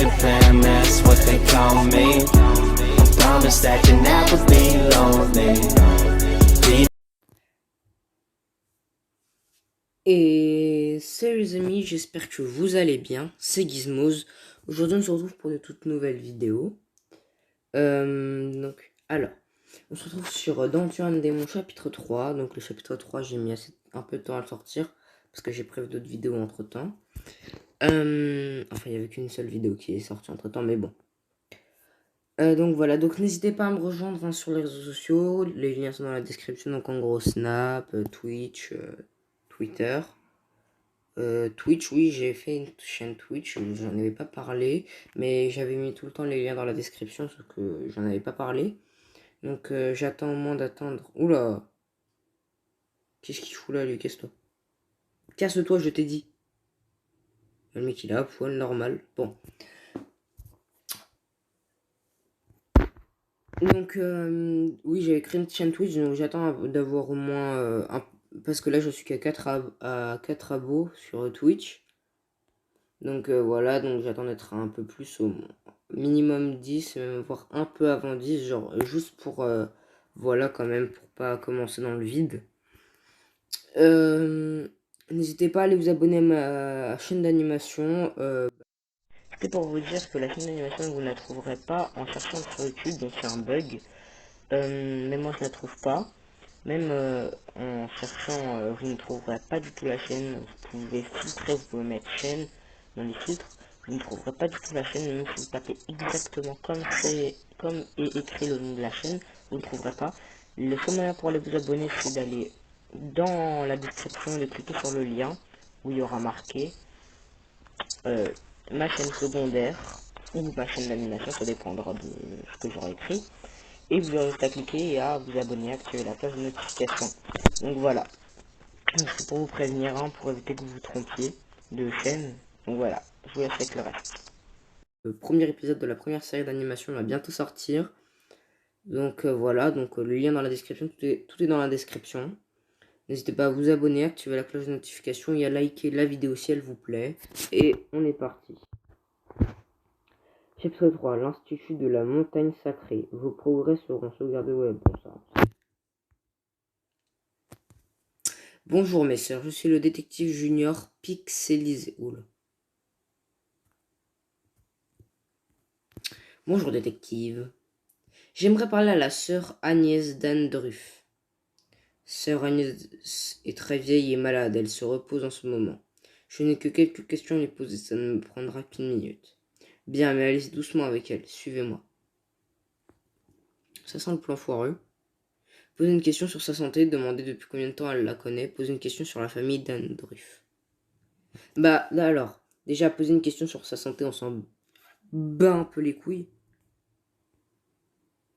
your fam, that's what they call me. Promise that you'll never be lonely. Et salut les amis, j'espère que vous allez bien, c'est Gizmoz. Aujourd'hui on se retrouve pour une toute nouvelle vidéo. On se retrouve sur Dantuan Démon chapitre 3. Donc le chapitre 3 j'ai mis un peu de temps à le sortir, parce que j'ai prévu d'autres vidéos entre temps. Enfin il n'y avait qu'une seule vidéo qui est sortie entre temps, mais bon. Donc voilà, donc n'hésitez pas à me rejoindre sur les réseaux sociaux, les liens sont dans la description, donc en gros Snap, Twitch, Twitter. Twitch, oui, j'ai fait une chaîne Twitch, j'en avais pas parlé, mais j'avais mis tout le temps les liens dans la description, sauf que j'en avais pas parlé. Donc j'attends au moins d'attendre. Oula! Qu'est-ce qu'il fout là, lui? Casse-toi. Casse-toi, je t'ai dit. Le mec, il a un poil normal. Bon. Donc, oui, j'avais créé une chaîne Twitch, donc j'attends d'avoir au moins parce que là, je suis qu'à 4 abos sur Twitch. Donc voilà, donc j'attends d'être un peu plus au minimum 10, même voire un peu avant 10, genre juste pour, voilà quand même, pour pas commencer dans le vide. N'hésitez pas à aller vous abonner à ma chaîne d'animation. C'est pour vous dire que la chaîne d'animation, vous ne la trouverez pas en cherchant sur YouTube, donc c'est un bug. Mais moi je la trouve pas. Même en cherchant, vous ne trouverez pas du tout la chaîne. Vous pouvez filtrer, vous pouvez mettre chaîne dans les filtres. Vous ne trouverez pas du tout la chaîne, même si vous tapez exactement comme est écrit le nom de la chaîne, vous ne trouverez pas. Le seul moyen pour aller vous abonner, c'est d'aller dans la description et de cliquer sur le lien où il y aura marqué ma chaîne secondaire ou ma chaîne d'animation, ça dépendra de ce que j'aurai écrit. Et vous aurez juste à cliquer et à vous abonner, à activer la cloche de notification. Donc voilà. C'est pour vous prévenir, hein, pour éviter que vous vous trompiez de chaîne. Donc voilà, je vous laisse avec le reste. Le premier épisode de la première série d'animation va bientôt sortir. Donc voilà, donc le lien dans la description, tout est dans la description. N'hésitez pas à vous abonner, activer la cloche de notification et à liker la vidéo si elle vous plaît. Et on est parti. Chapitre 3, l'Institut de la Montagne Sacrée. Vos progrès seront sauvegardés au web. Bon, ça. Bonjour mes sœurs, je suis le détective junior Pixelisé. Oula. Bonjour détective. J'aimerais parler à la sœur Agnès Dandruff. Sœur Agnès est très vieille et malade, elle se repose en ce moment. Je n'ai que quelques questions à lui poser, ça ne me prendra qu'une minute. Bien, mais allez doucement avec elle, suivez-moi. Ça sent le plan foireux. Posez une question sur sa santé, demandez depuis combien de temps elle la connaît, posez une question sur la famille Dandruff. Bah, là alors, déjà, poser une question sur sa santé, on s'en bat un peu les couilles.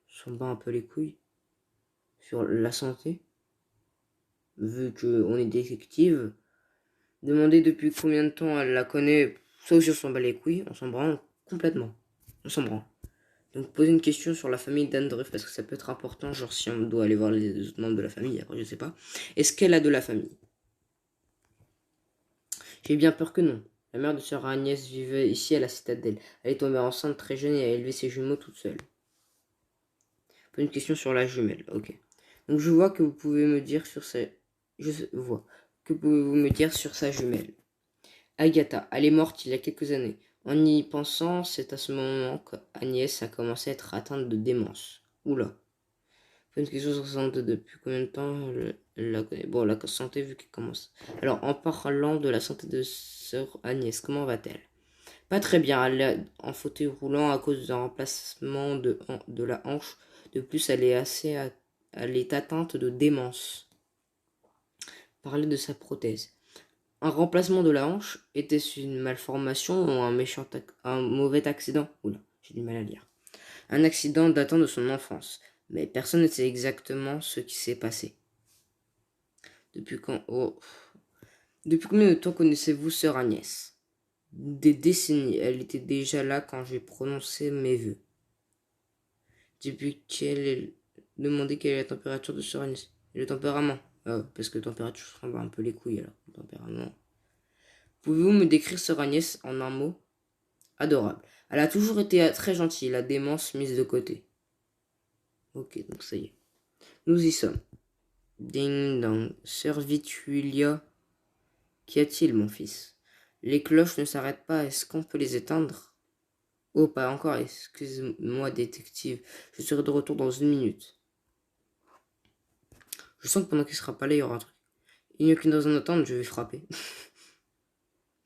On s'en bat un peu les couilles. Sur la santé. Vu qu'on est détective, demander depuis combien de temps elle la connaît, ça aussi on s'en bat les couilles, on s'en branle complètement. On s'en branle. Donc poser une question sur la famille Dandruff, parce que ça peut être important, genre si on doit aller voir les autres membres de la famille, après je sais pas. Est-ce qu'elle a de la famille? J'ai bien peur que non. La mère de sœur Agnès vivait ici à la citadelle. Elle est tombée enceinte très jeune et a élevé ses jumeaux toute seule. Poser une question sur la jumelle, ok. Donc je vois que vous pouvez me dire sur sa... Je vois. Que pouvez-vous me dire sur sa jumelle? Agatha, elle est morte il y a quelques années. En y pensant, c'est à ce moment qu'Agnès a commencé à être atteinte de démence. Oula. Une question sur sa santé, depuis combien de temps elle la connaît? Bon, la santé vu qu'elle commence. Alors, en parlant de la santé de sœur Agnès, comment va-t-elle? Pas très bien, elle est en fauteuil roulant à cause d'un remplacement de la hanche. De plus, elle est atteinte de démence. Parler de sa prothèse. Un remplacement de la hanche, était-ce une malformation ou un mauvais accident? Oula, j'ai du mal à lire. Un accident datant de son enfance, mais personne ne sait exactement ce qui s'est passé. Depuis quand? Oh. Depuis combien de temps connaissez-vous sœur Agnès? Des décennies, elle était déjà là quand j'ai prononcé mes vœux. Depuis qu'elle est... Demandez quelle est la température de sœur Agnès. Et le tempérament. Parce que température, je prends un peu les couilles alors. Tempérament. Pouvez-vous me décrire sœur Agnès en un mot? Adorable. Elle a toujours été très gentille, la démence mise de côté. Ok, donc ça y est. Nous y sommes. Ding dong. Sœur Vitulia. Qu'y a-t-il, mon fils? Les cloches ne s'arrêtent pas, est-ce qu'on peut les éteindre? Oh, pas encore, excuse-moi, détective. Je serai de retour dans 1 minute. Je sens que pendant qu'il sera pas là, il y aura un truc. Il n'y a qu'une raison d'attendre, je vais frapper.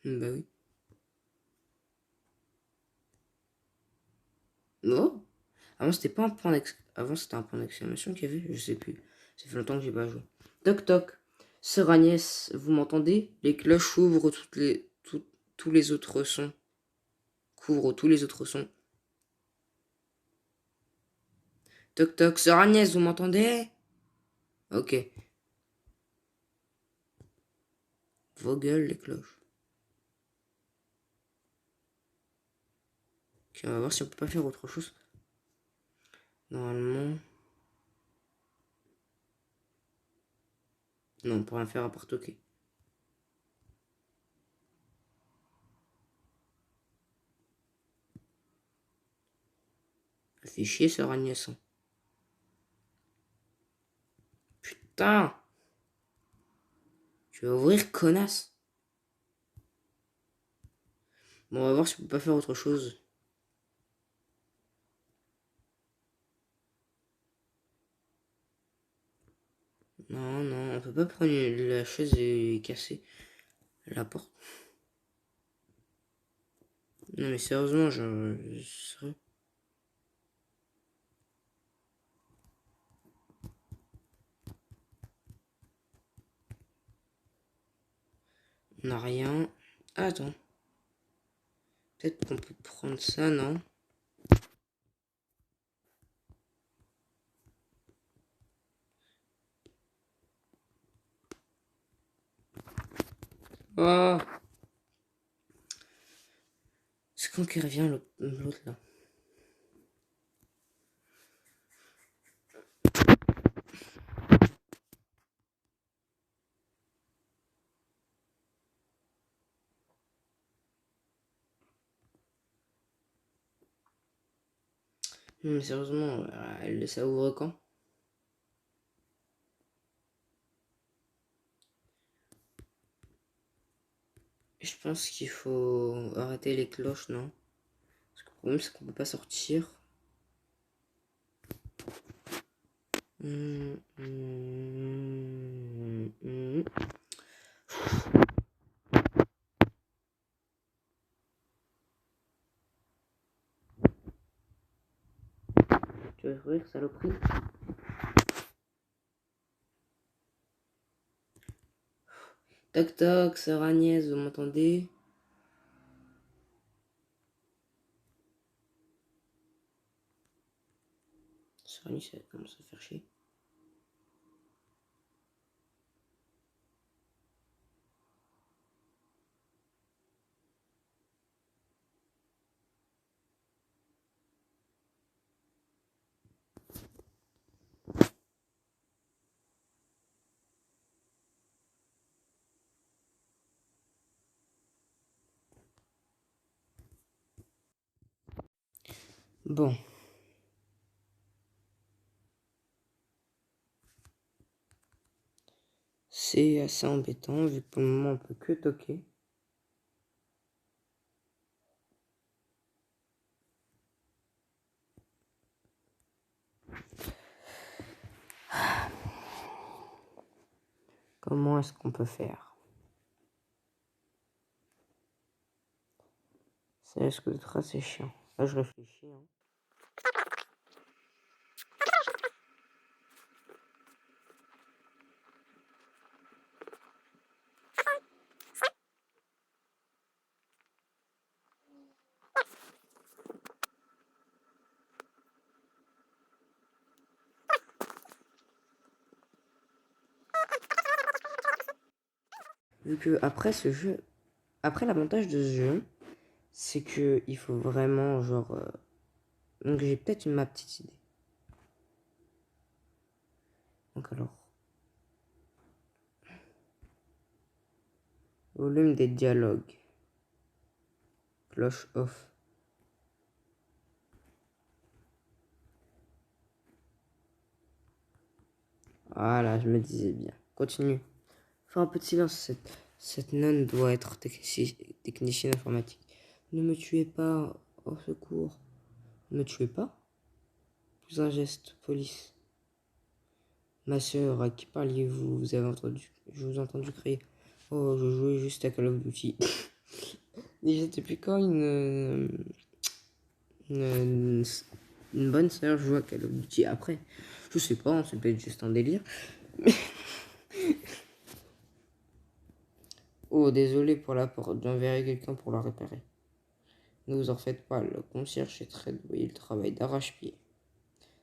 Bah oui. Oh! Avant, c'était pas un point Avant, c'était un point d'exclamation qu'il y avait, je sais plus. Ça fait longtemps que j'ai pas joué. Toc toc. Sœur Agnès, vous m'entendez? Les cloches ouvrent tous les autres sons. Couvrent tous les autres sons. Toc toc. Sœur Agnès, vous m'entendez? Ok. Vos gueules, les cloches. Ok, on va voir si on peut pas faire autre chose. Normalement. Non, on peut rien faire à part toquer. Ça fait chier, sœur Agnès. Hein. Putain! Tu vas ouvrir, connasse! Bon, on va voir si on peut pas faire autre chose. Non, non, on peut pas prendre la chaise et casser la porte. Non, mais sérieusement, sérieux. On n'a rien. Ah, attends. Peut-être qu'on peut prendre ça, non? Oh! C'est quand qu'il revient l'autre là? Non, mais sérieusement, ça ouvre quand? Je pense qu'il faut arrêter les cloches, non? Parce que le problème, c'est qu'on peut pas sortir. Hum, hum, hum. Tu veux ouvrir, saloperie? Toc toc, sœur Agnès, vous m'entendez? Sœur Agnès, elle commence à faire chier. Bon. C'est assez embêtant, vu que pour le moment, on peut que toquer. Comment est-ce qu'on peut faire? Ça risque d'être assez chiant. Là, je réfléchis. Hein. Vu que après ce jeu, après l'avantage de ce jeu, c'est que il faut vraiment genre. Donc j'ai peut-être ma petite idée. Donc alors, volume des dialogues, cloche off. Voilà, je me disais bien. Continue. Fais un peu de silence. Cette nonne doit être technicienne informatique. Ne me tuez pas. Au secours. Ne me tuez pas. Plus un geste, police. Ma sœur, à qui parliez-vous? Vous avez entendu? Je vous ai entendu crier. Oh, je jouais juste à Call of Duty. Déjà, depuis quand une, une bonne sœur joue à Call of Duty après? Je sais pas, c'est peut-être juste un délire. Oh, désolé pour la porte, j'enverrai quelqu'un pour la réparer. Ne vous en faites pas, le concierge est très doué, il travaille d'arrache-pied.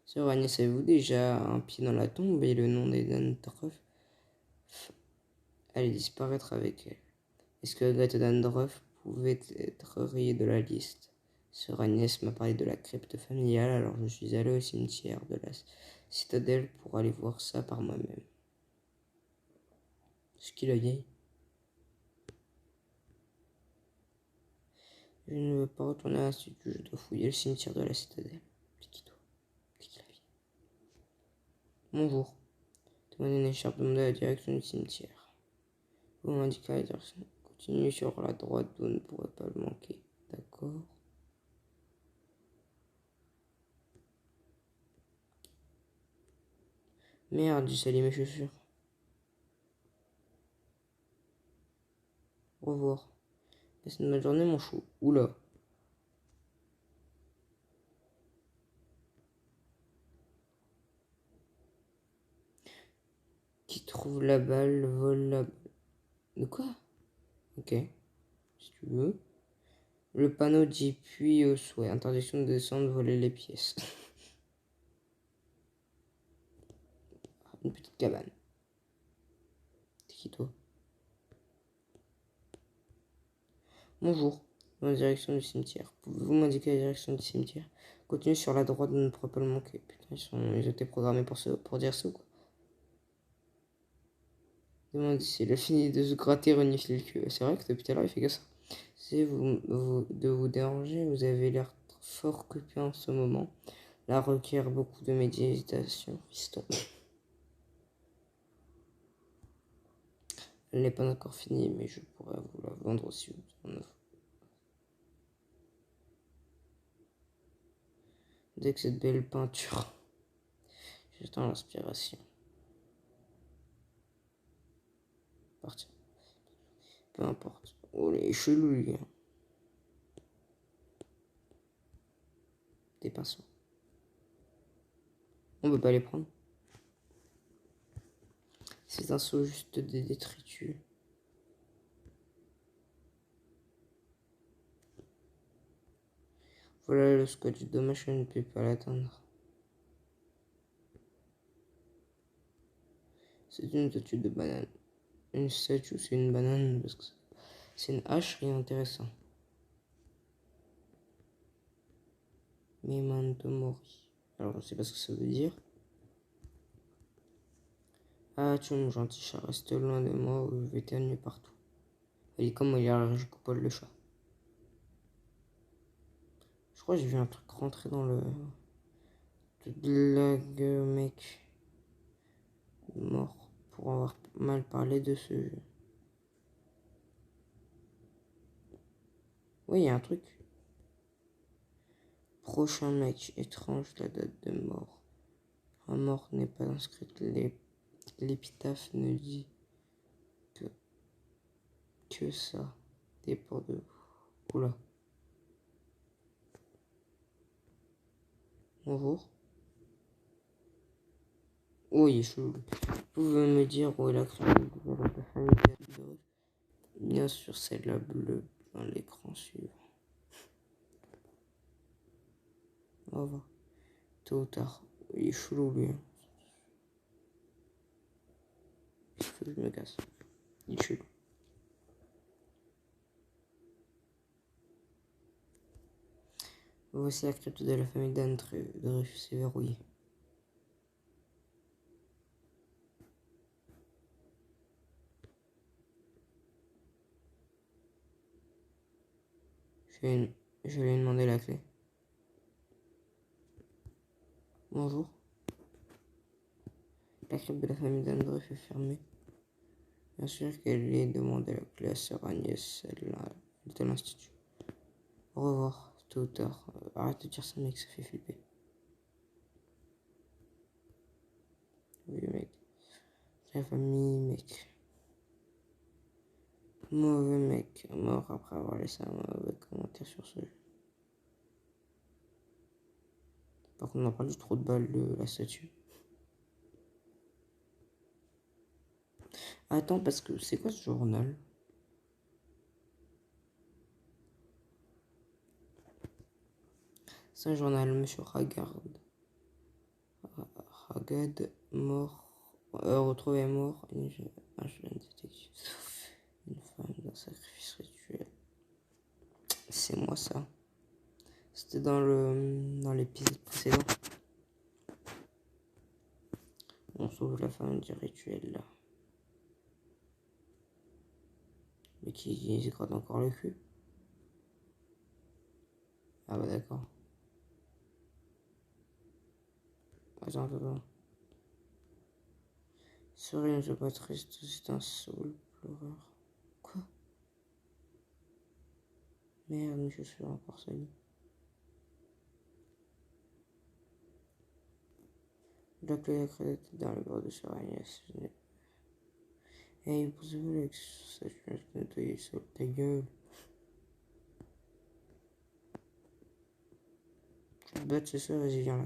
Sœur Agnès, avez-vous déjà un pied dans la tombe et le nom d'Eden Druff allait disparaître avec elle? Est-ce que Agathe Dandruff pouvait être rayée de la liste? Sœur Agnès m'a parlé de la crypte familiale, alors je suis allé au cimetière de la citadelle pour aller voir ça par moi-même. Ce qu'il a dit. Je ne veux pas retourner à l'institut, je dois fouiller le cimetière de la citadelle. C'est qui toi? C'est qui la vie? Bonjour. Demandez une écharpe, demandez la direction du cimetière. Vous m'indiquez la direction. Continuez sur la droite, vous ne pourrez pas le manquer. D'accord. Merde, j'ai sali mes chaussures. Au revoir. Passe une bonne journée, mon chou. Oula. Qui trouve la balle, vole la balle. De quoi? Ok, si tu veux. Le panneau dit puis au souhait. Interdiction de descendre, voler les pièces. Une petite cabane. C'est qui toi? Bonjour. Dans la direction du cimetière. Pouvez-vous m'indiquer la direction du cimetière? Continuez sur la droite, vous ne pourrez pas le manquer. Putain, ils ont été programmés pour dire ça ou quoi? Demande s'il a fini de se gratter, renifler le cul. C'est vrai que depuis tout à l'heure, il fait que ça. C'est de vous déranger, vous avez l'air fort occupé en ce moment. Là requiert beaucoup de méditation, fiston. Elle n'est pas encore finie, mais je pourrais vous la vendre si vous en offrez. Dès que cette belle peinture, j'attends l'inspiration. Partir. Peu importe. Oh, les chelou, lui. Des pinceaux. On peut pas les prendre. Ces pinceaux juste des détritus. Voilà le scotch. Dommage que je ne peux pas l'atteindre. C'est une statue de banane. Une statue, c'est une banane parce que c'est une hache, rien d'intéressant. Memento mori. Alors, je sais pas ce que ça veut dire. Ah, tu es mon gentil chat, reste loin de moi ou je vais t'éternuer partout. Il est comme il est allergique au poil le chat. Je crois que j'ai vu un truc rentrer dans le. De blague, mec. Mort pour avoir mal parlé de ce jeu. Oui, il y a un truc. Prochain mec, étrange, la date de mort. Un mort n'est pas inscrite. L'épitaphe ne dit que ça dépend de vous. Oula. Bonjour. Oh, il est chelou. Vous pouvez me dire où est la crème de la famille d'Albert? Bien sûr, c'est la bleue dans l'écran suivant. Au revoir. Tôt ou tard. Il est chelou, lui. Il faut que je me casse. Il est chelou. Voici la crypte de la famille Dreyfus, c'est verrouillé. Je vais lui demander la clé. Bonjour. La crêpe de la famille d'André fait fermer. Bien sûr qu'elle ait demandé la clé à sœur Agnès. Elle est à l'institut. Au revoir, tôt ou tard. Arrête de dire ça, mec, ça fait flipper. Oui, mec. La famille, mec. Mauvais mec, mort après avoir laissé un mauvais commentaire sur ce jeu. Par contre, on n'a pas du trop de balles de la statue. Attends, parce que c'est quoi ce journal? C'est un journal, Monsieur Ragged, mort, retrouvé mort, un jeune détective, une femme d'un sacrifice rituel. C'est moi ça. C'était dans l'épisode précédent. On sauve la femme du rituel là. Mais qui se gratte encore le cul? Ah bah d'accord. Attends. Serait une pas triste, c'est un soul pleureur. Quoi? Merde, mes chaussures encore salies. La clé accréditée dans le bord de Sœur Agnès. Hey, posez-vous avec ça, je vais nettoyer ça, ta gueule. Tu te bats, c'est ça, vas-y, viens là.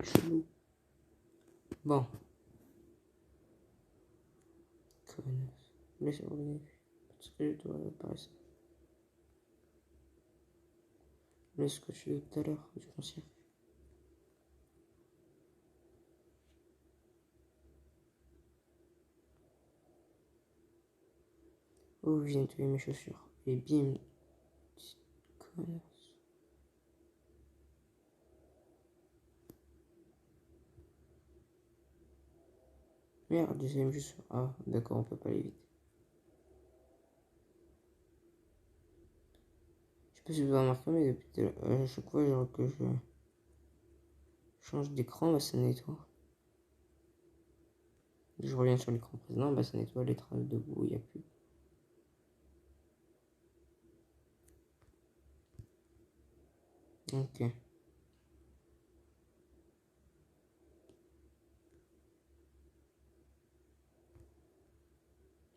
Chelou. Bon. Connasse. Laissez-moi revenir. Parce que je dois réparer ça. Laisse ce que je fais tout à l'heure, du concierge. Oh, je viens de nettoyer mes chaussures. Et bim. Petite connasse. Merde, deuxième chaussure. Ah, d'accord, on peut pas aller vite. Je sais pas si vous avez remarqué, mais depuis à chaque fois genre, que je change d'écran, bah, ça nettoie. Je reviens sur l'écran précédent, bah, ça nettoie les traces de boue, il n'y a plus. Ok.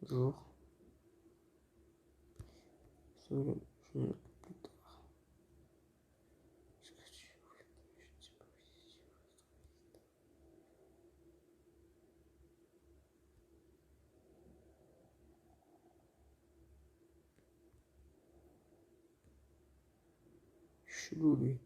Jour. Je me plus tard. Est-ce que tu... Je ne sais pas où c'est. Chelou, lui.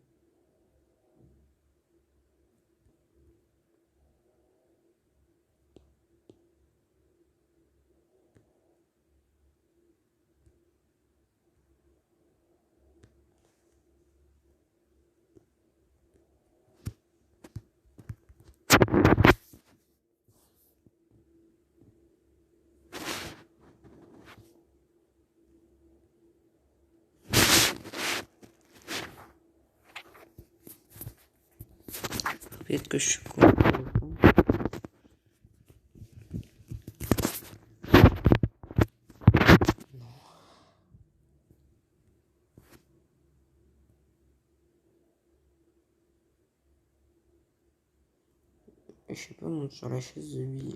Peut-être que je suis con. Je sais pas, monte sur la chaise de vie.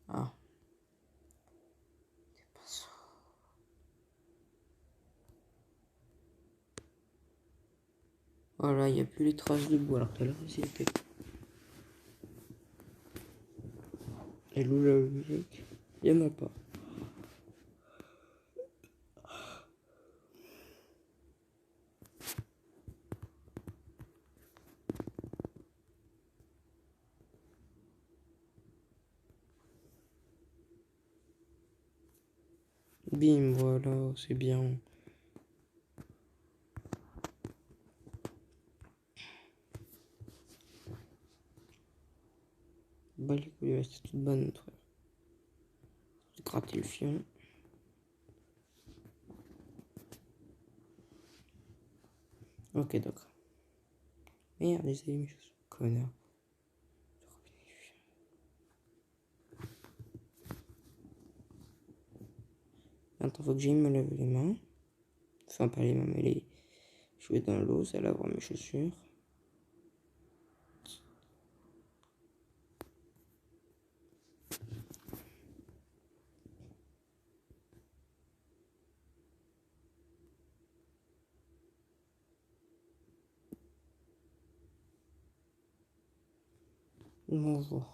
Ah. C'est pas ça. Voilà, il n'y a plus les traces de boue alors tout à l'heure, c'était. Et l'eau la musique, il n'y en a pas. Bim, voilà, c'est bien. Bah les couilles, ouais, c'est toute bonne, frère. Gratter le fion. Ok, d'accord. Merde, les amis, je suis connard. Attends, faut que j'aille me laver les mains. Enfin, pas les mains, mais les... Je vais dans l'eau, ça lavera mes chaussures. Bonjour.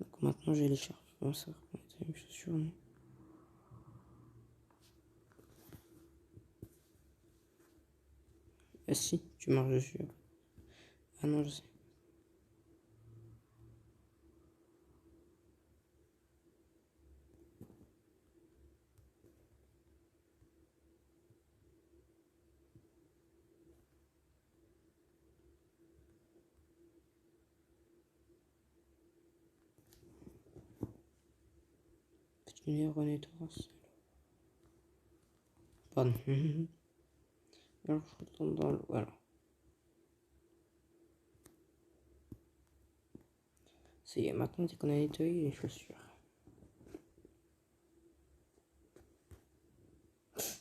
Donc maintenant, j'ai les charges. Bon, ça reconnaître mes chaussures, non? Ah si, tu marches dessus. Ah non, je sais. Petit nez, René Torres. Pardon. Alors, je retourne dans l'eau. Voilà. C'est maintenant, dès qu'on a nettoyé les chaussures.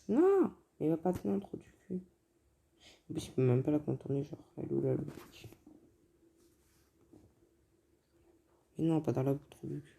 Non, il va pas tenir trop du cul. En plus, il peut même pas la contourner, genre, elle est où la logique? Mais non, pas dans la boue, trop du cul.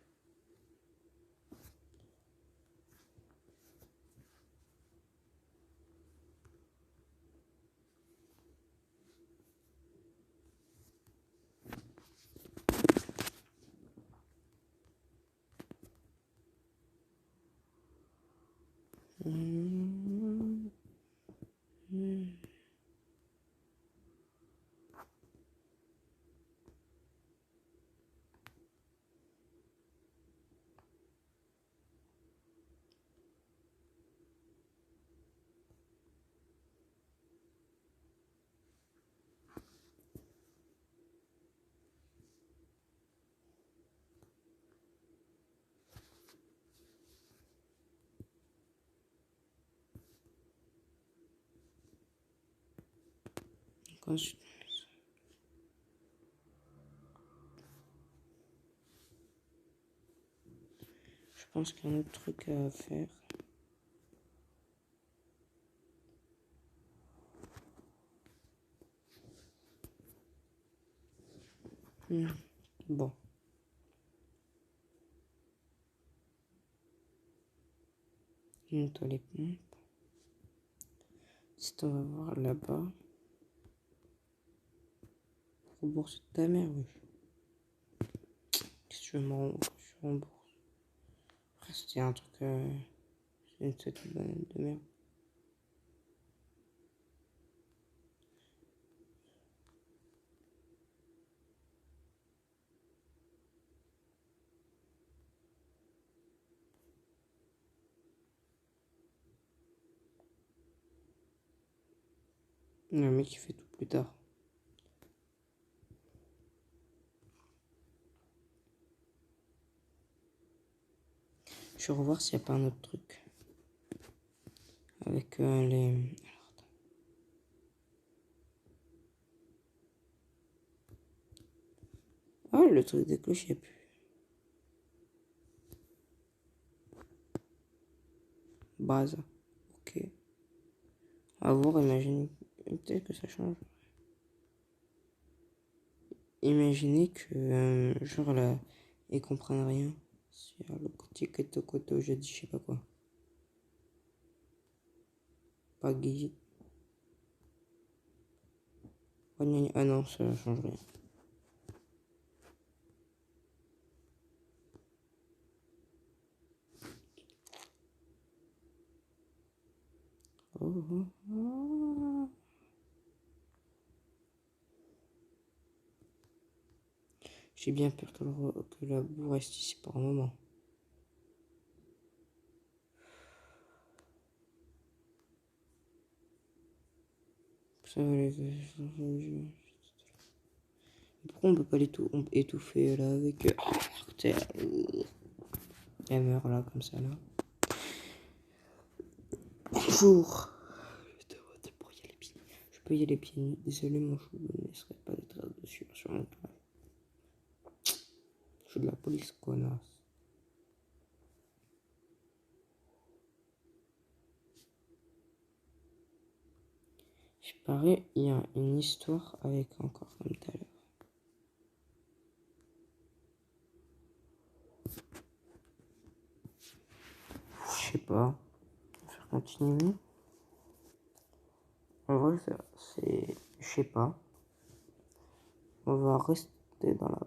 Ensuite, je pense qu'il y a un autre truc à faire. Bon. On nettoie les pompes. Si on va voir là-bas. Rembourse ta mère, oui. Qu'est-ce que je rembourse? Après, c'était un truc. C'est une petite banane de merde. Le mec qui fait tout plus tard. Je vais revoir s'il n'y a pas un autre truc. Avec les. Ah, le truc des cloches, il n'y a plus. Base. Ok. À voir, imagine. Peut-être que ça change. Imaginez que, genre là, ils comprennent rien. Sur le côté koto, je dis je sais pas quoi. Pas Guy. Oh, gna, gna. Ah non, ça change rien. Oh, oh, oh. J'ai bien peur que la boue reste ici pour un moment. Ça va pourquoi on peut pas étouffer là avec... Elle meurt là, comme ça là. Bonjour. Je peux y aller pieds nus. Désolé, mon chou ne laisserait pas des traces de sueur sur mon toit. Je suis de la police, connasse. Je parie, il y a une histoire avec encore comme tout à l'heure. Je sais pas. On va faire continuer. En vrai, c'est... Je sais pas. On va rester dans la...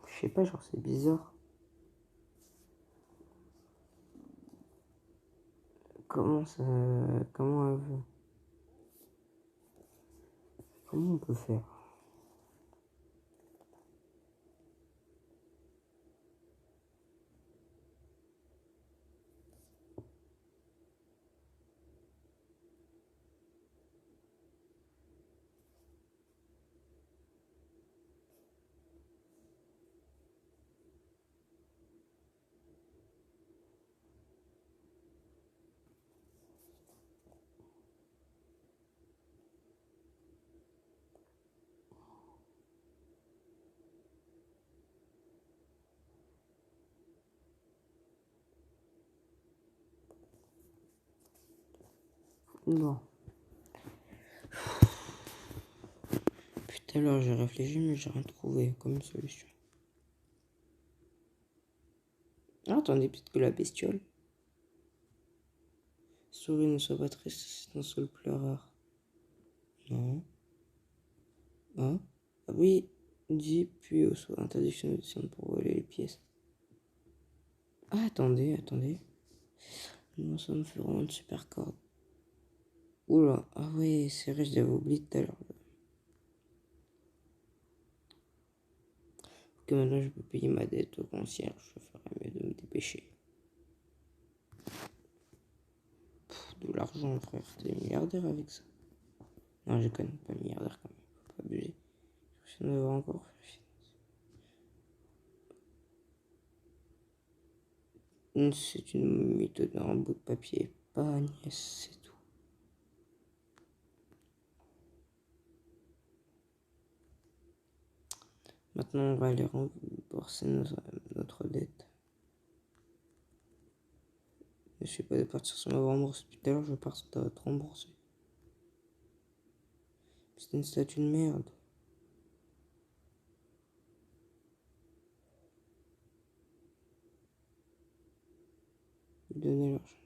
Je sais pas, genre c'est bizarre. Comment ça... Comment elle veut... Comment on peut faire? Non. Putain, alors j'ai réfléchi, mais j'ai rien trouvé comme solution. Ah, attendez, peut-être que la bestiole. Souris, ne sois pas triste, c'est un seul pleureur. Non. Ah, ah oui, dit puis au soit interdiction de descendre pour voler les pièces. Ah, attendez. Nous sommes ferons une super corde. Oula, ah oui, c'est vrai, je l'avais oublié tout à l'heure. Ok, maintenant je peux payer ma dette au concierge, je ferais mieux de me dépêcher. De l'argent, frère, t'es milliardaire avec ça. Non, je connais pas milliardaire quand même, faut pas abuser. Je viens d'avoir encore. C'est une méthode dans un bout de papier, pas Agnès, c'est tout. Maintenant, on va aller rembourser notre dette. Je sais pas de partir sur ma rembourse. Tout à l'heure, je pars te rembourser. C'était une statue de merde. Lui donner l'argent.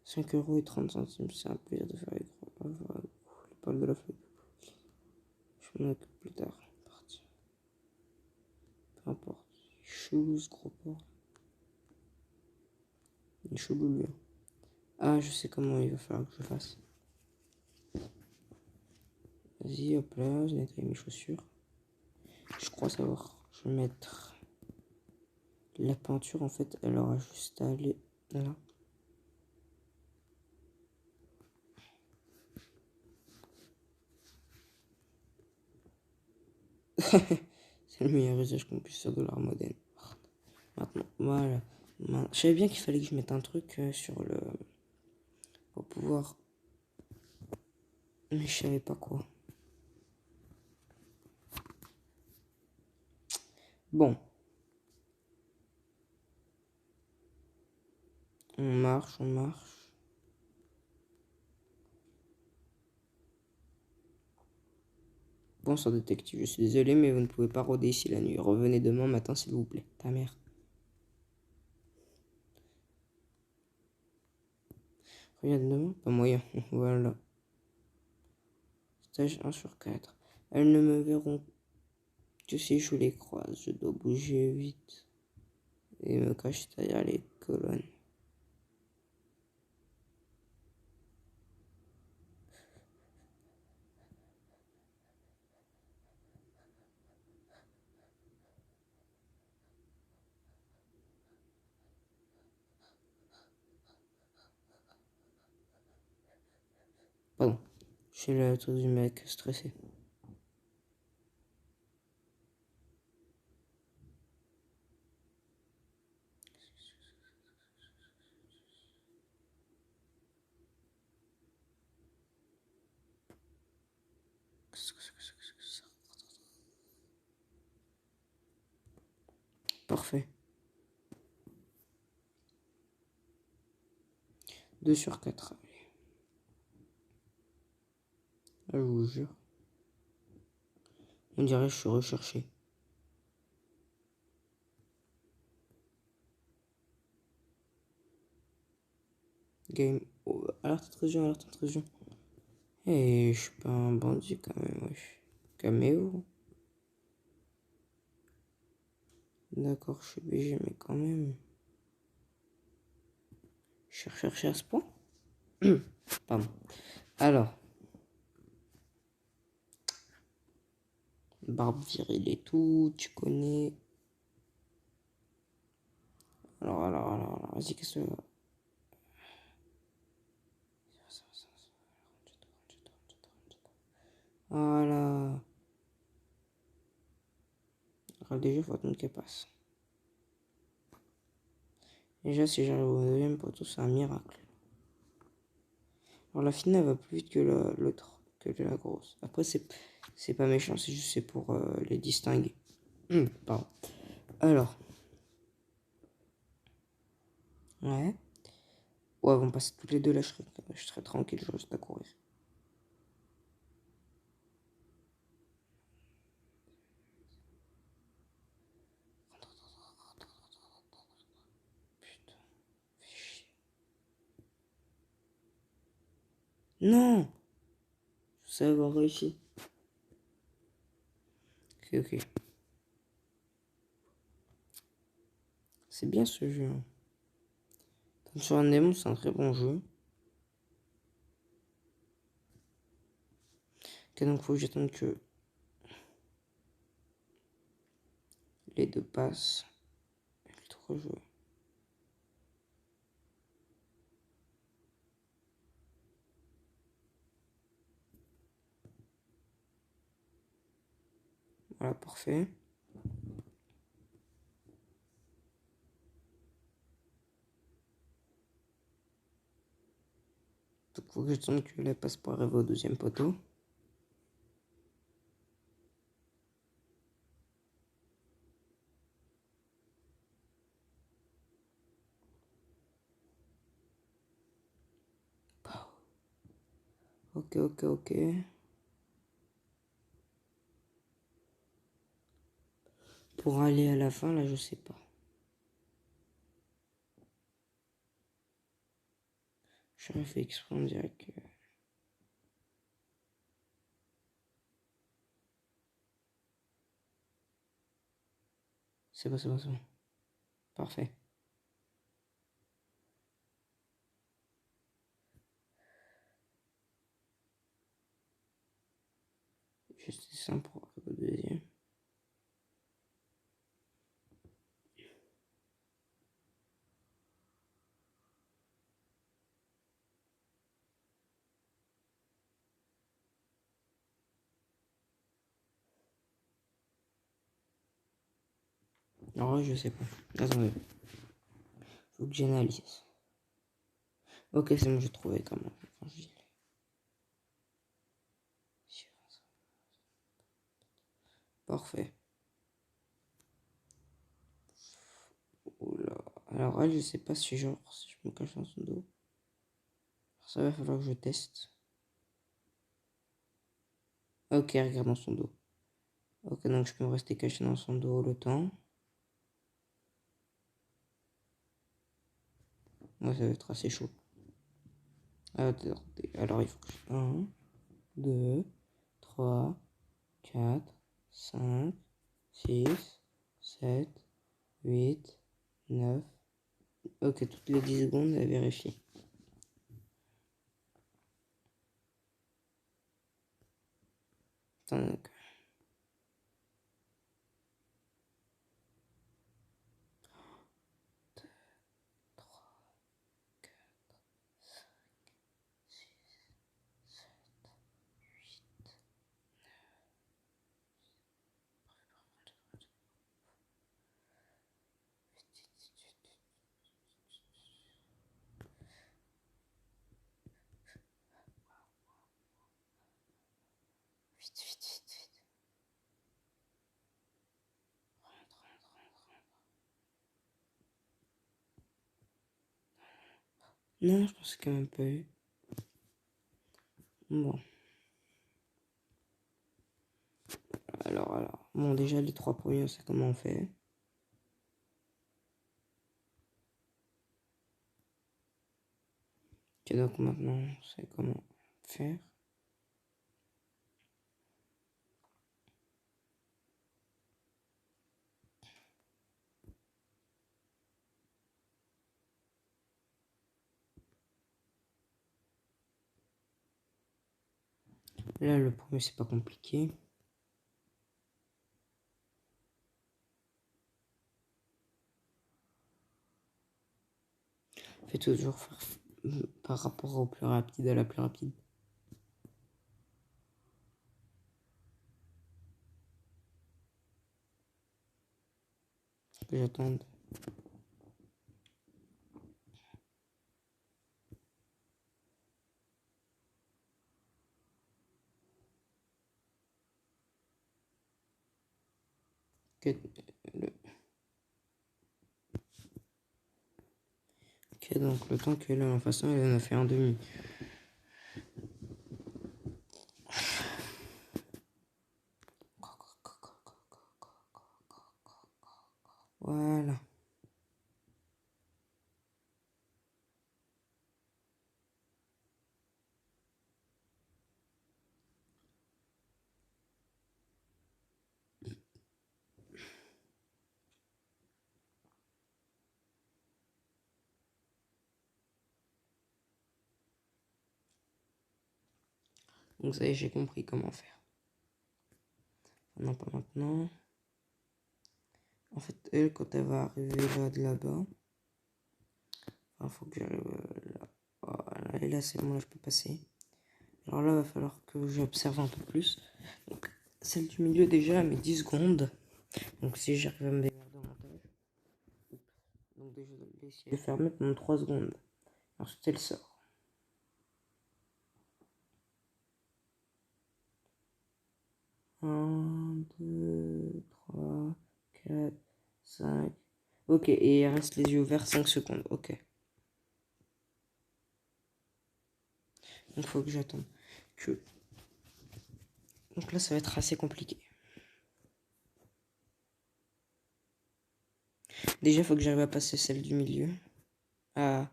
5 € et 30 centimes, c'est un plaisir de faire les balles de la feuille. Je m'en occupe plus tard. Parti. Peu importe. Chelou ce gros porc. Il est chelou lui. Ah, je sais comment il va falloir que je fasse. Vas-y, hop là, je nettoie mes chaussures. Je crois savoir. Je vais mettre la peinture en fait, elle aura juste à aller là. C'est le meilleur usage qu'on puisse faire de l'art moderne. Maintenant, voilà. Je savais bien qu'il fallait que je mette un truc sur le... pour pouvoir... Mais je savais pas quoi. Bon. On marche. Bonsoir détective, je suis désolé mais vous ne pouvez pas rôder ici la nuit. Revenez demain matin s'il vous plaît. Ta mère. Reviens demain. Pas moyen. Voilà. Stage 1/4. Elles ne me verront que si je les croise. Je dois bouger vite et me cacher derrière les colonnes. Pardon, j'ai le truc du mec stressé. Parfait. 2/4. Je vous jure. On dirait que je suis recherché. Game. Oh, alerte intrusion, alerte intrusion. Eh, je suis pas un bandit quand même, wesh. Caméo. D'accord, je suis BG, mais quand même. Je suis recherché à ce point. Pardon. Alors. Barbe virile et tout, tu connais. Alors, vas-y, qu'est-ce que... Voilà. Alors déjà, il faut attendre qu'elle passe. Déjà, si j'arrive au deuxième poteau, c'est un miracle. Alors la fine, elle va plus vite que l'autre, que la grosse. Après, c'est pas méchant, c'est juste c'est pour les distinguer. Pardon. Alors. Ouais. Ouais, elles vont passer toutes les deux là, je serai tranquille, je reste à courir. Putain, fais chier. Non! Je sais avoir réussi. Ok. C'est bien ce jeu. Sur un démon, c'est un très bon jeu. Ok, donc faut que j'attende que les deux passent. Et le 3 jeux. Voilà, parfait. Donc faut que j'attende que la passe pour arriver au deuxième poteau. Ok. Pour aller à la fin, là, je sais pas. J'aurais fait exprès, on dirait que... C'est bon. Parfait. Juste ça pour le deuxième. Alors je sais pas. Attendez. Faut que j'analyse. Ok, c'est bon, j'ai trouvé comment. Parfait. Oula. Alors elle, je sais pas si genre, si je me cache dans son dos. Ça va falloir que je teste. Ok, regarde dans son dos. Ok, donc je peux rester caché dans son dos le temps. Ouais, ça va être assez chaud. Alors il faut que je... 1, 2, 3, 4, 5, 6, 7, 8, 9. Ok, toutes les 10 secondes, à vérifier. Attends, donc. Vite, vite, vite, vite. Rentre, rentre, rentre, rentre. Non, je pense qu'il n'y a même pas eu. Bon. Alors. Bon, déjà, les 3 premiers, on sait comment on fait. Ok, donc maintenant, on sait comment faire. Là, le premier, c'est pas compliqué. Fais toujours faire par rapport au plus rapide à la plus rapide. Que j'attende. Que le... Ok, donc le temps que là en façon, elle en a fait un demi. Voilà. Donc ça y est, j'ai compris comment faire. Non, pas maintenant. En fait, elle, quand elle va arriver là de là-bas, il faut que j'arrive là. Voilà, et là, c'est bon, là, je peux passer. Alors là, il va falloir que j'observe un peu plus. Donc, celle du milieu, déjà, elle met 10 secondes. Donc, si j'arrive à me démerder en montage. Donc, déjà, je vais essayer de fermer pendant 3 secondes. Ensuite, elle sort. 1, 2, 3, 4, 5. Ok, et elle reste les yeux ouverts 5 secondes. Ok. Donc, il faut que j'attende que. Donc là, ça va être assez compliqué. Déjà, il faut que j'arrive à passer celle du milieu. À,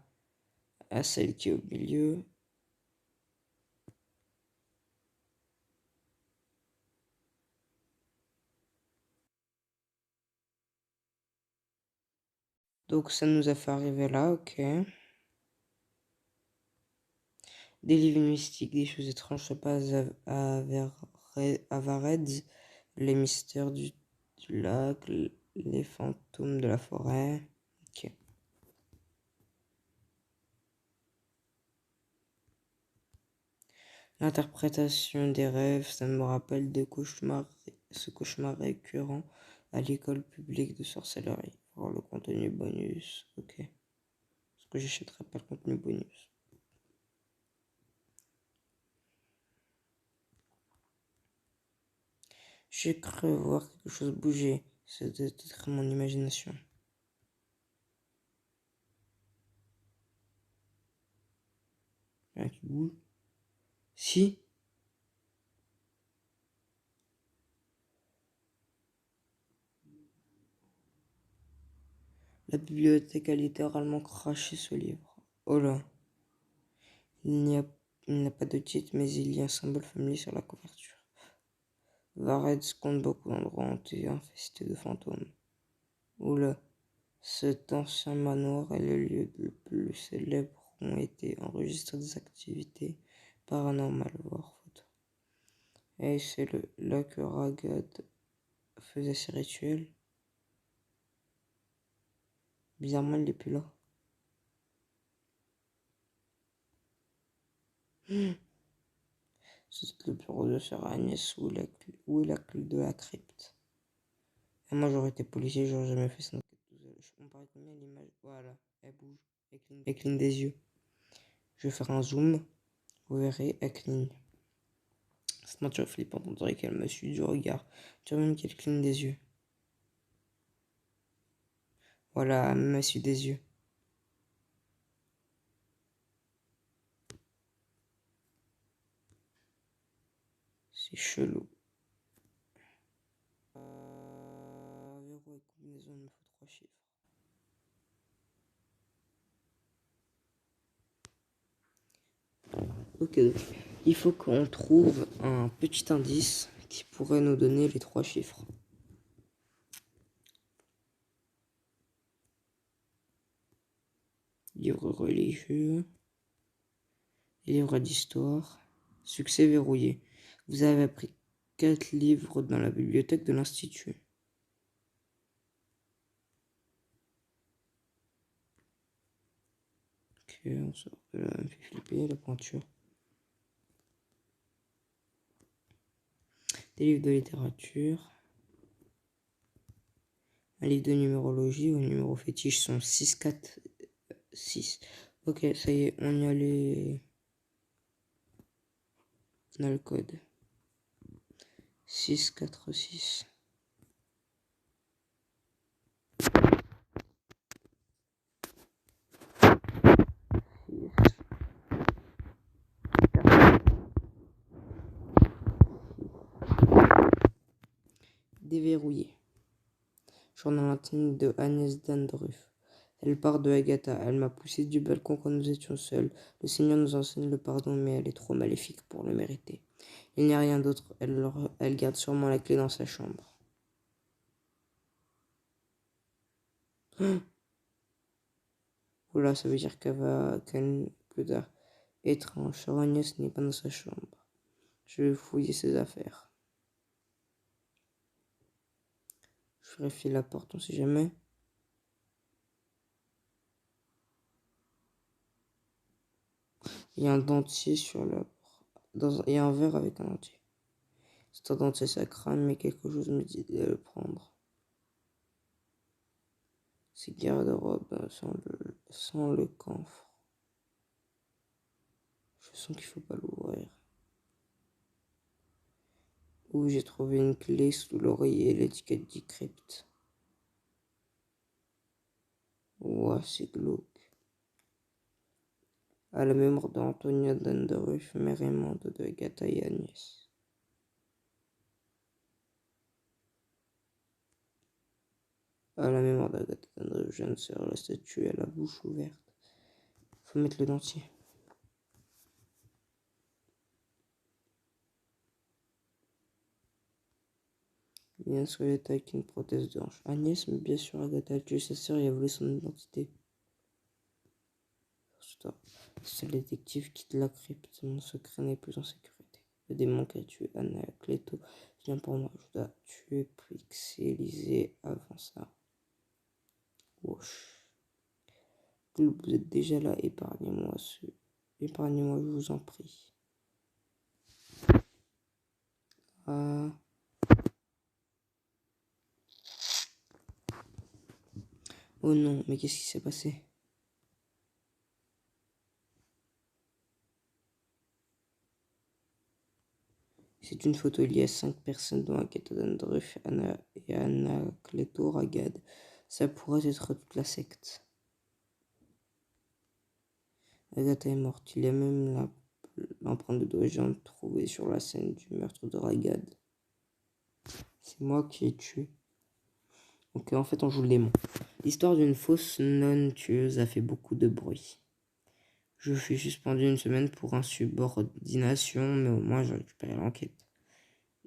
à celle qui est au milieu. Donc, ça nous a fait arriver là, ok. Des livres mystiques, des choses étranges se passent à Vareds, les mystères du lac, les fantômes de la forêt. Ok. L'interprétation des rêves, ça me rappelle ce cauchemar récurrent à l'école publique de sorcellerie. Pour le contenu bonus, ok. Parce que j'achèterai pas le contenu bonus. J'ai cru voir quelque chose bouger. C'est peut-être mon imagination. Rien qui bouge. Si. La bibliothèque a littéralement craché ce livre. Oh là. Il n'y a pas de titre, mais il y a un symbole familier sur la couverture. Vareds compte beaucoup d'endroits hantés et infestés de fantômes. Oula, cet ancien manoir est le lieu le plus célèbre où ont été enregistrées des activités paranormales, voire photos. Et c'est là que Ragad faisait ses rituels. Bizarrement, il n'est plus là. C'est le bureau de Sœur Agnès où est la clé de la crypte. Et moi, j'aurais été policier, j'aurais jamais fait ça. On paraît combien l'image. Voilà, elle bouge, elle cligne des yeux. Je vais faire un zoom, vous verrez, elle cligne. Cette nature flippante, on dirait qu'elle me suit du regard. Tu vois même qu'elle cligne des yeux. Voilà, elle me suit des yeux. C'est chelou. Verrou et combinaison, il me faut 3 chiffres. Ok, donc il faut qu'on trouve un petit indice qui pourrait nous donner les 3 chiffres. Livre religieux, livre d'histoire, succès verrouillé. Vous avez appris 4 livres dans la bibliothèque de l'Institut. Ok, on sort de là, me fait flipper la pointure. Des livres de littérature. Un livre de numérologie. Vos numéros fétiches sont 6, 4, 6. Ok, ça y est, on y allait. On a le code. 6, 4, 6. Déverrouillé. Journal intime de Agnès Dandruff. Elle part de Agatha. Elle m'a poussé du balcon quand nous étions seuls. Le Seigneur nous enseigne le pardon, mais elle est trop maléfique pour le mériter. Il n'y a rien d'autre. Elle garde sûrement la clé dans sa chambre. Oula, ça veut dire qu'elle plus tard. Étrange, Sœur Agnès n'est pas dans sa chambre. Je vais fouiller ses affaires. Je vérifie la porte, on sait jamais. Il y a un dentier sur la porte. Il y a un verre avec un dentier. C'est un dentier, ça crame, mais quelque chose me dit de le prendre. C'est garde-robe sans le camphre. Je sens qu'il faut pas l'ouvrir. Où j'ai trouvé une clé sous l'oreiller et l'étiquette dit crypte. Ouah, c'est glauque. À la mémoire d'Antonia Danderuf, mère aimante de Agatha et Agnès. À la mémoire d'Agatha Danderuf, jeune sœur, la statue à la bouche ouverte. Faut mettre le dentier. Bien sûr, il est avec une prothèse de hanche. Agnès, mais bien sûr, Agatha a tué sa sœur et a volé son identité. Seul le détective quitte la crypte. Mon secret n'est plus en sécurité. Le démon qui a tué Anacleto vient pour moi. Je dois tuer Pixelisé avant ça. Wesh. Vous êtes déjà là, épargnez-moi Épargnez-moi, je vous en prie. Ah. Oh non, mais qu'est-ce qui s'est passé? C'est une photo liée à 5 personnes dont Agatha Dandruff, Anna et Anacleto Ragad. Ça pourrait être toute la secte. Agatha est morte. Il y a même l'empreinte de doigts et jambes trouvée sur la scène du meurtre de Ragad. C'est moi qui ai tué. Ok, en fait, on joue le démon. L'histoire d'une fausse nonne tueuse a fait beaucoup de bruit. Je fus suspendu une semaine pour insubordination, mais au moins j'ai récupéré l'enquête.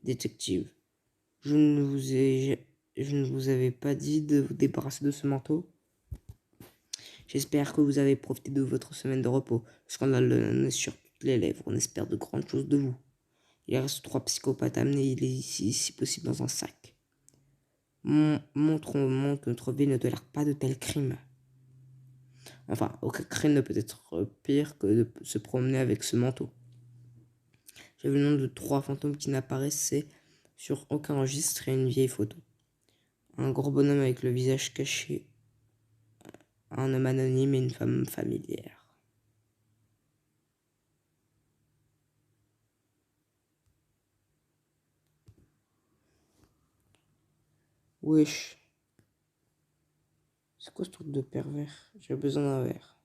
Détective. Je ne vous avais pas dit de vous débarrasser de ce manteau. J'espère que vous avez profité de votre semaine de repos. Le scandale est sur toutes les lèvres. On espère de grandes choses de vous. Il reste 3 psychopathes à amener. Il est ici, si possible, dans un sac. Montrons que notre ville ne tolère pas de tels crimes. Enfin, aucun crime ne peut être pire que de se promener avec ce manteau. J'ai vu le nom de 3 fantômes qui n'apparaissaient sur aucun registre et une vieille photo. Un gros bonhomme avec le visage caché, un homme anonyme et une femme familière. Wesh. C'est quoi ce truc de pervers? J'ai besoin d'un verre.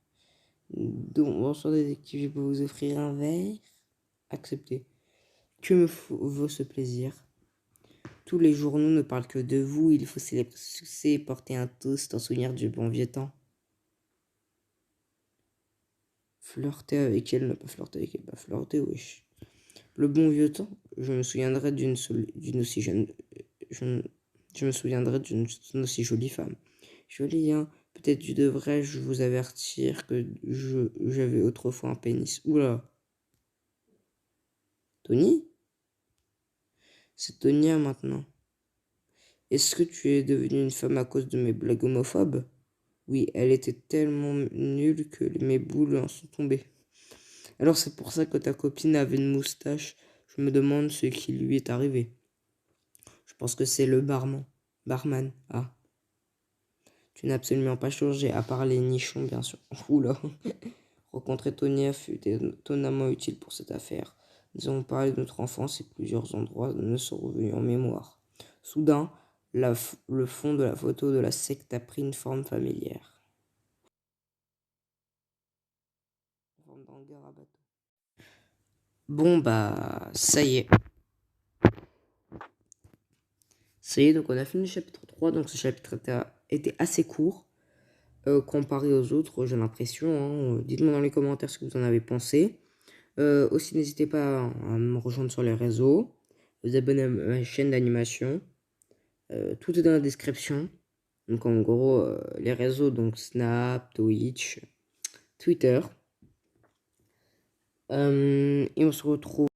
Donc, bonsoir détective, je peux vous offrir un verre? Accepté. Que vaut ce plaisir? Tous les journaux ne parlent que de vous, il faut célébrer ce succès et porter un toast en souvenir du bon vieux temps. Flirter avec elle, ne pas flirter avec elle, pas flirter, wesh. Le bon vieux temps, je me souviendrai d'une aussi jeune... Je me souviendrai d'une aussi jolie femme. Jolie, hein? Peut-être devrais-je vous avertir que j'avais autrefois un pénis. Oula. Tony? C'est Tonia maintenant. Est-ce que tu es devenue une femme à cause de mes blagues homophobes? Oui, elle était tellement nulle que mes boules en sont tombées. Alors c'est pour ça que ta copine avait une moustache. Je me demande ce qui lui est arrivé. Je pense que c'est le barman. Ah. Tu n'as absolument pas changé, à part les nichons, bien sûr. Oula. Rencontrer Tonia fut étonnamment utile pour cette affaire. Nous avons parlé de notre enfance et plusieurs endroits ne sont revenus en mémoire. Soudain, le fond de la photo de la secte a pris une forme familière. Bon, bah, ça y est. Ça y est, donc on a fini le chapitre 3. Donc ce chapitre était assez court. Comparé aux autres, j'ai l'impression. Hein. Dites-moi dans les commentaires ce que vous en avez pensé. Aussi, n'hésitez pas à me rejoindre sur les réseaux, vous abonner à ma chaîne d'animation. Tout est dans la description. Donc en gros, les réseaux, donc Snap, Twitch, Twitter. Et on se retrouve